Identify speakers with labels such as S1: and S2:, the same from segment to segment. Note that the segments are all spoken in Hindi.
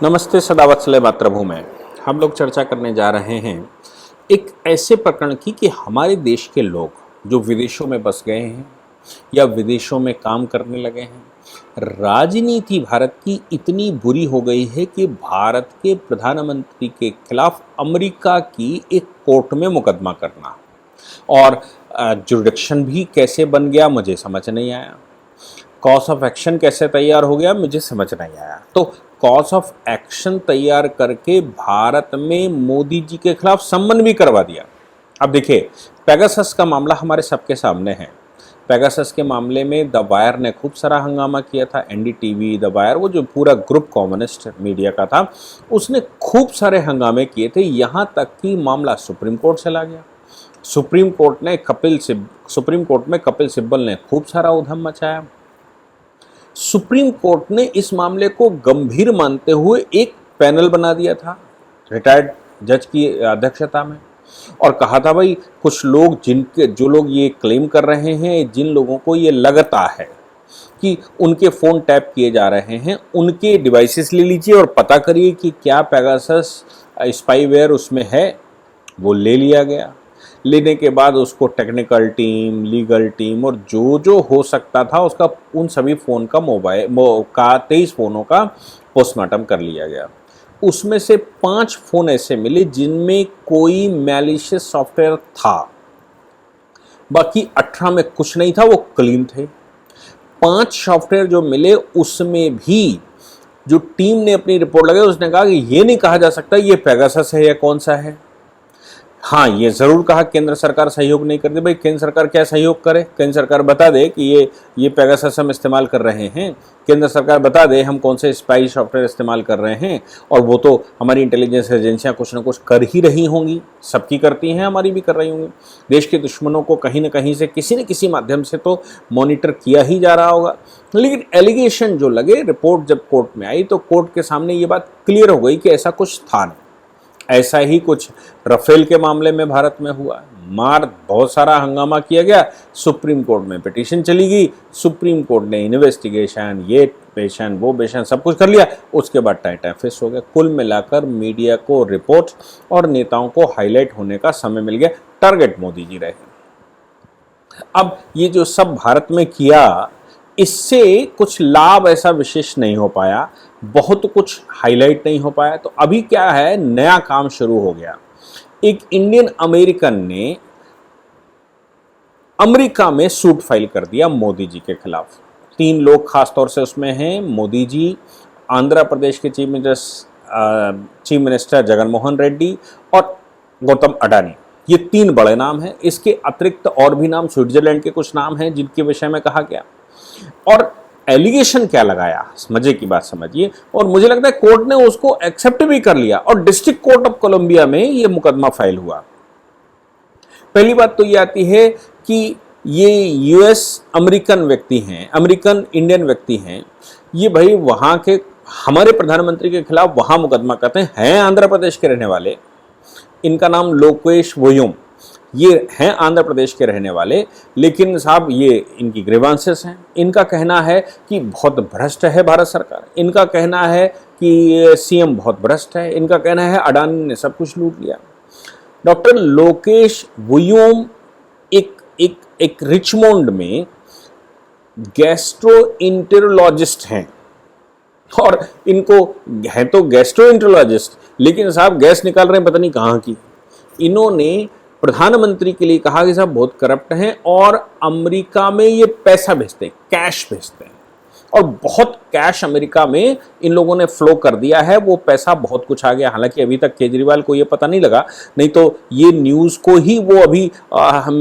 S1: नमस्ते सदावत्सले मातृभूमि। हम लोग चर्चा करने जा रहे हैं एक ऐसे प्रकरण की कि हमारे देश के लोग जो विदेशों में बस गए हैं या विदेशों में काम करने लगे हैं, राजनीति भारत की इतनी बुरी हो गई है कि भारत के प्रधानमंत्री के खिलाफ अमेरिका की एक कोर्ट में मुकदमा करना और जुरिडिक्शन भी कैसे बन गया मुझे समझ नहीं आया। कॉज ऑफ एक्शन कैसे तैयार हो गया मुझे समझ नहीं आया। तो कॉज ऑफ एक्शन तैयार करके भारत में मोदी जी के खिलाफ सम्मन भी करवा दिया। अब देखिए, पेगासस का मामला हमारे सबके सामने है। पेगासस के मामले में द वायर ने खूब सारा हंगामा किया था। एनडीटीवी, द वायर, वो जो पूरा ग्रुप कम्युनिस्ट मीडिया का था, उसने खूब सारे हंगामे किए थे। यहाँ तक कि मामला सुप्रीम कोर्ट चला गया। सुप्रीम कोर्ट में कपिल सिब्बल ने खूब सारा उधम मचाया। सुप्रीम कोर्ट ने इस मामले को गंभीर मानते हुए एक पैनल बना दिया था रिटायर्ड जज की अध्यक्षता में, और कहा था भाई कुछ लोग जो लोग ये क्लेम कर रहे हैं, जिन लोगों को ये लगता है कि उनके फ़ोन टैप किए जा रहे हैं, उनके डिवाइसेस ले लीजिए और पता करिए कि क्या पेगासस स्पाईवेयर उसमें है। वो ले लिया गया। लेने के बाद उसको टेक्निकल टीम, लीगल टीम और जो हो सकता था उसका, उन सभी फ़ोन का 23 फ़ोनों का पोस्टमार्टम कर लिया गया। उसमें से 5 फ़ोन ऐसे मिले जिनमें कोई मैलिशियस सॉफ्टवेयर था, बाकी 18 में कुछ नहीं था, वो क्लीन थे। 5 सॉफ्टवेयर जो मिले उसमें भी जो टीम ने अपनी रिपोर्ट लगाई, उसने कहा कि ये नहीं कहा जा सकता ये पेगासस है या कौन सा है। हाँ, ये ज़रूर कहा केंद्र सरकार सहयोग नहीं करती। भाई केंद्र सरकार क्या सहयोग करे? केंद्र सरकार बता दे कि ये पेगासस हम इस्तेमाल कर रहे हैं। केंद्र सरकार बता दे हम कौन से स्पाई सॉफ्टवेयर इस्तेमाल कर रहे हैं। और वो तो हमारी इंटेलिजेंस एजेंसियाँ कुछ ना कुछ कर ही रही होंगी, सबकी करती हैं, हमारी भी कर रही होंगी। देश के दुश्मनों को कहीं ना कहीं से किसी न किसी माध्यम से तो मॉनिटर किया ही जा रहा होगा। लेकिन एलिगेशन जो लगे, रिपोर्ट जब कोर्ट में आई तो कोर्ट के सामने ये बात क्लियर हो गई कि ऐसा कुछ था नहीं। ऐसा ही कुछ राफेल के मामले में भारत में हुआ। बहुत सारा हंगामा किया गया, सुप्रीम कोर्ट में पिटीशन चली गई, सुप्रीम कोर्ट ने इन्वेस्टिगेशन, ये पेशन वो पेशन सब कुछ कर लिया। उसके बाद टाइटाफिस हो गया। कुल मिलाकर मीडिया को रिपोर्ट और नेताओं को हाईलाइट होने का समय मिल गया। टारगेट मोदी जी रहे। अब ये जो सब भारत में किया, इससे कुछ लाभ ऐसा विशेष नहीं हो पाया, बहुत कुछ हाईलाइट नहीं हो पाया। तो अभी क्या है, नया काम शुरू हो गया। एक इंडियन अमेरिकन ने अमेरिका में सूट फाइल कर दिया मोदी जी के खिलाफ। 3 लोग खासतौर से उसमें हैं, मोदी जी, आंध्र प्रदेश के चीफ मिनिस्टर जगनमोहन रेड्डी और गौतम अडानी। ये 3 बड़े नाम हैं। इसके अतिरिक्त और भी नाम, स्विट्जरलैंड के कुछ नाम हैं जिनके विषय में कहा गया। और एलिगेशन क्या लगाया, मजे की बात समझिए। और मुझे लगता है कोर्ट ने उसको एक्सेप्ट भी कर लिया और डिस्ट्रिक्ट कोर्ट ऑफ कोलंबिया में ये मुकदमा फाइल हुआ। पहली बात तो ये आती है कि ये यूएस अमेरिकन व्यक्ति हैं, अमेरिकन इंडियन व्यक्ति हैं। ये भाई वहाँ के हमारे प्रधानमंत्री के खिलाफ वहाँ मुकदमा करते हैं आंध्र प्रदेश के रहने वाले। इनका नाम लोकेश वोयुम, ये हैं आंध्र प्रदेश के रहने वाले। लेकिन साहब ये इनकी ग्रीवांसेस हैं। इनका कहना है कि बहुत भ्रष्ट है भारत सरकार। इनका कहना है कि सीएम बहुत भ्रष्ट है। इनका कहना है अडानी ने सब कुछ लूट लिया। डॉक्टर लोकेश वोयुम एक रिचमोंड में गैस्ट्रोएंटेरोलॉजिस्ट हैं। और इनको है तो गैस्ट्रोएंटेरोलॉजिस्ट, लेकिन साहब गैस निकाल रहे हैं पता नहीं कहाँ की। इन्होंने प्रधानमंत्री के लिए कहा कि साहब बहुत करप्ट हैं और अमेरिका में ये पैसा भेजते हैं, कैश भेजते हैं, और बहुत कैश अमेरिका में इन लोगों ने फ्लो कर दिया है। वो पैसा बहुत कुछ आ गया। हालांकि अभी तक केजरीवाल को ये पता नहीं लगा, नहीं तो ये न्यूज़ को ही वो अभी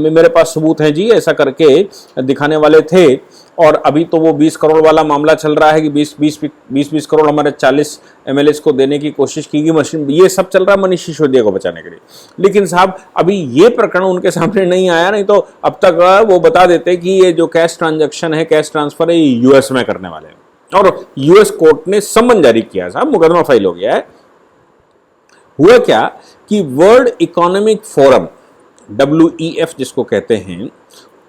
S1: मेरे पास सबूत हैं जी ऐसा करके दिखाने वाले थे। और अभी तो वो 20 करोड़ वाला मामला चल रहा है कि 20 करोड़ हमारे 40 एमएलएस को देने की कोशिश की गई मशीन। ये सब चल रहा है मनीष सिसोदिया को बचाने के लिए। लेकिन साहब अभी ये प्रकरण उनके सामने नहीं आया, नहीं तो अब तक वो बता देते कि ये जो कैश ट्रांजैक्शन है, कैश ट्रांसफर है, ये यूएस में करने वाले हैं। और यूएस कोर्ट ने सम्मन जारी किया, साहब मुकदमा फाइल हो गया है। हुआ क्या कि वर्ल्ड इकोनॉमिक फोरम, WEF जिसको कहते हैं,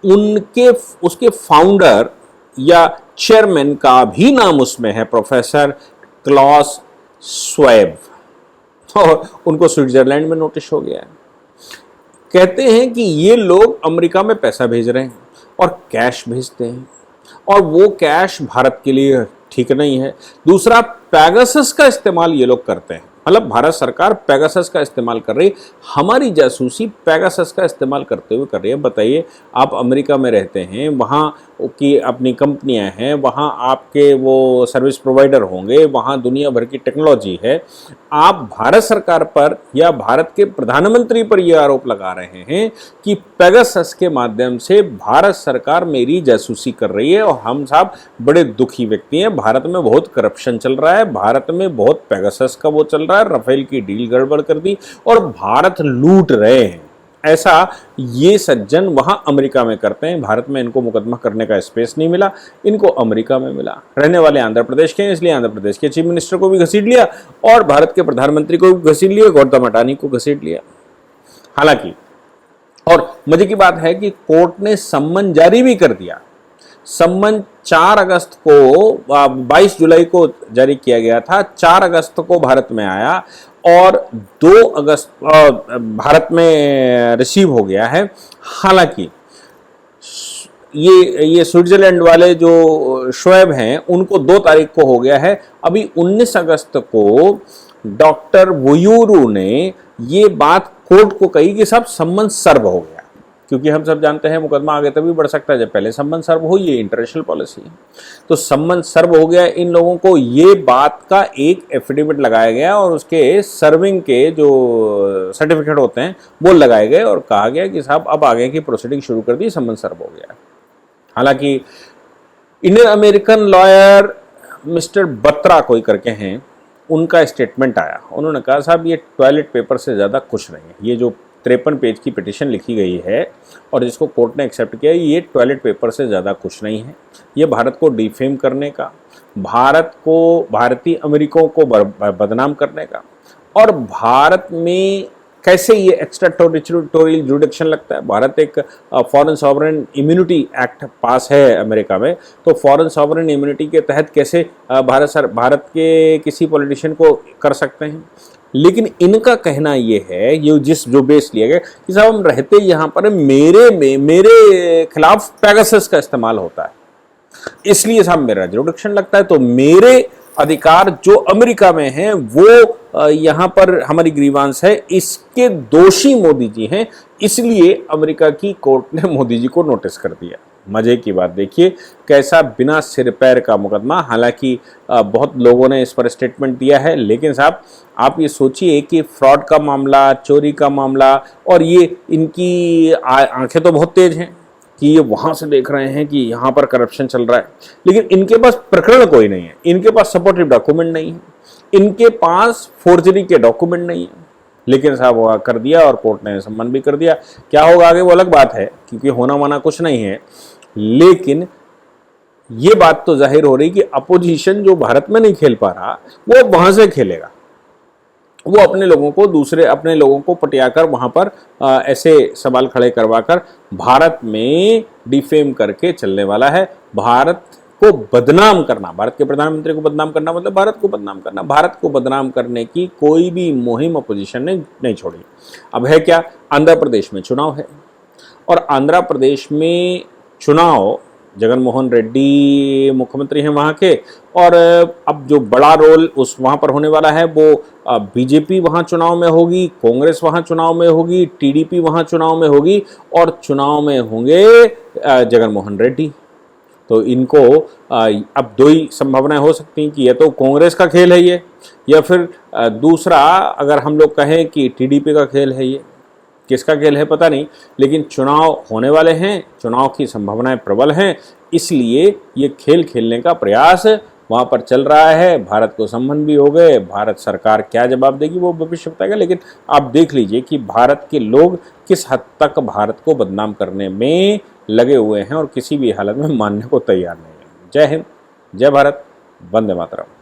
S1: उसके फाउंडर या चेयरमैन का भी नाम उसमें है, प्रोफेसर क्लॉस स्वैब, और उनको स्विट्जरलैंड में नोटिस हो गया है। कहते हैं कि ये लोग अमेरिका में पैसा भेज रहे हैं और कैश भेजते हैं, और वो कैश भारत के लिए ठीक नहीं है। दूसरा, पैगासस का इस्तेमाल ये लोग करते हैं, मतलब भारत सरकार पैगासस का इस्तेमाल कर रही है, हमारी जासूसी पैगासस का इस्तेमाल करते हुए कर रही है। बताइए, आप अमेरिका में रहते हैं, वहाँ की अपनी कंपनियां हैं, वहाँ आपके वो सर्विस प्रोवाइडर होंगे, वहाँ दुनिया भर की टेक्नोलॉजी है। आप भारत सरकार पर या भारत के प्रधानमंत्री पर यह आरोप लगा रहे हैं कि पैगासस के माध्यम से भारत सरकार मेरी जासूसी कर रही है, और हम साहब बड़े दुखी व्यक्ति हैं। भारत में बहुत करप्शन चल रहा है, भारत में बहुत पैगासस का वो चल रहा है, राफेल की डील गड़बड़ कर दी और भारत लूट रहे हैं, ऐसा ये सज्जन वहां अमेरिका में करते हैं। भारत में इनको मुकदमा करने का स्पेस नहीं मिला, इनको अमेरिका में मिला। रहने वाले आंध्र प्रदेश के हैं, इसलिए आंध्र प्रदेश के चीफ मिनिस्टर को भी घसीट लिया और भारत के प्रधानमंत्री को भी घसीट लिया, गौतम अडानी को घसीट लिया। हालांकि और मजे की बात है कि कोर्ट ने सम्मन जारी भी कर दिया। सम्मन 4 अगस्त को 22 जुलाई को जारी किया गया था, 4 अगस्त को भारत में आया और 2 अगस्त भारत में रिसीव हो गया है। हालांकि ये स्विट्जरलैंड वाले जो शोएब हैं उनको 2 तारीख को हो गया है। अभी 19 अगस्त को डॉक्टर वोयूरू ने ये बात कोर्ट को कही कि साहब सम्मन सर्व हो गया, क्योंकि हम सब जानते हैं मुकदमा आगे तभी बढ़ सकता है जब पहले सम्मन सर्व हो, ये इंटरनेशनल पॉलिसी है। तो सम्मन सर्व हो गया इन लोगों को, ये बात का एक एफिडेविट लगाया गया और उसके सर्विंग के जो सर्टिफिकेट होते हैं वो लगाए गए और कहा गया कि साहब अब आगे की प्रोसीडिंग शुरू कर दी, सम्मन सर्व हो गया। हालांकि Indian American lawyer mister Batra कोई करके हैं, उनका स्टेटमेंट आया। उन्होंने कहा साहब ये टॉयलेट पेपर से ज़्यादा कुछ नहीं है। ये जो 53 पेज की पिटीशन लिखी गई है और जिसको कोर्ट ने एक्सेप्ट किया, ये टॉयलेट पेपर से ज़्यादा कुछ नहीं है। ये भारत को डिफेम करने का, भारत को, भारतीय अमेरिकों को बदनाम करने का, और भारत में कैसे ये एक्स्ट्रा टेरिटोरियल जुडिक्शन लगता है। भारत एक फॉरेन सॉवरेन इम्यूनिटी एक्ट पास है अमेरिका में, तो फॉरेन सॉवरेन इम्यूनिटी के तहत कैसे भारत के किसी पॉलिटिशियन को कर सकते हैं। लेकिन इनका कहना ये है, ये जो बेस लिया गया कि साहब हम रहते यहाँ पर, मेरे खिलाफ पैगासस का इस्तेमाल होता है, इसलिए साहब मेरा जुडिक्शन लगता है। तो मेरे अधिकार जो अमेरिका में हैं वो यहाँ पर हमारी ग्रीवांस है, इसके दोषी मोदी जी हैं, इसलिए अमेरिका की कोर्ट ने मोदी जी को नोटिस कर दिया। मजे की बात देखिए कैसा बिना सिर पैर का मुकदमा। हालांकि बहुत लोगों ने इस पर स्टेटमेंट दिया है, लेकिन साहब आप ये सोचिए कि फ्रॉड का मामला, चोरी का मामला, और ये इनकी आंखें तो बहुत तेज हैं कि ये वहाँ से देख रहे हैं कि यहाँ पर करप्शन चल रहा है, लेकिन इनके पास प्रकरण कोई नहीं है, इनके पास सपोर्टिव डॉक्यूमेंट नहीं है, इनके पास फोर्जरी के डॉक्यूमेंट नहीं है। लेकिन साहब वो कर दिया और कोर्ट ने सम्मन भी कर दिया। क्या होगा आगे वो अलग बात है, क्योंकि होना माना कुछ नहीं है। लेकिन ये बात तो जाहिर हो रही कि अपोजिशन जो भारत में नहीं खेल पा रहा वो वहां से खेलेगा। वो अपने लोगों को पटियाकर वहां पर ऐसे सवाल खड़े करवाकर भारत में डिफेम करके चलने वाला है। भारत को बदनाम करना, भारत के प्रधानमंत्री को बदनाम करना मतलब भारत को बदनाम करना। भारत को बदनाम करने की कोई भी मुहिम अपोजिशन ने नहीं छोड़ी। अब है क्या, आंध्र प्रदेश में चुनाव है और आंध्र प्रदेश में चुनाव, जगन मोहन रेड्डी मुख्यमंत्री हैं वहाँ के, और अब जो बड़ा रोल उस वहाँ पर होने वाला है वो बीजेपी वहाँ चुनाव में होगी, कांग्रेस वहाँ चुनाव में होगी, टीडीपी वहाँ चुनाव में होगी, और चुनाव में होंगे जगन मोहन रेड्डी। तो इनको अब 2 ही संभावनाएं हो सकती हैं कि या तो कांग्रेस का खेल है ये, या फिर दूसरा अगर हम लोग कहें कि टीडीपी का खेल है ये। किसका खेल है पता नहीं, लेकिन चुनाव होने वाले हैं, चुनाव की संभावनाएं प्रबल हैं, इसलिए ये खेल खेलने का प्रयास वहाँ पर चल रहा है। भारत को सम्मन भी हो गए, भारत सरकार क्या जवाब देगी वो भविष्य बताएगा। लेकिन आप देख लीजिए कि भारत के लोग किस हद तक भारत को बदनाम करने में लगे हुए हैं और किसी भी हालत में मानने को तैयार नहीं है। जय हिंद, जय भारत, वंदे मातरम।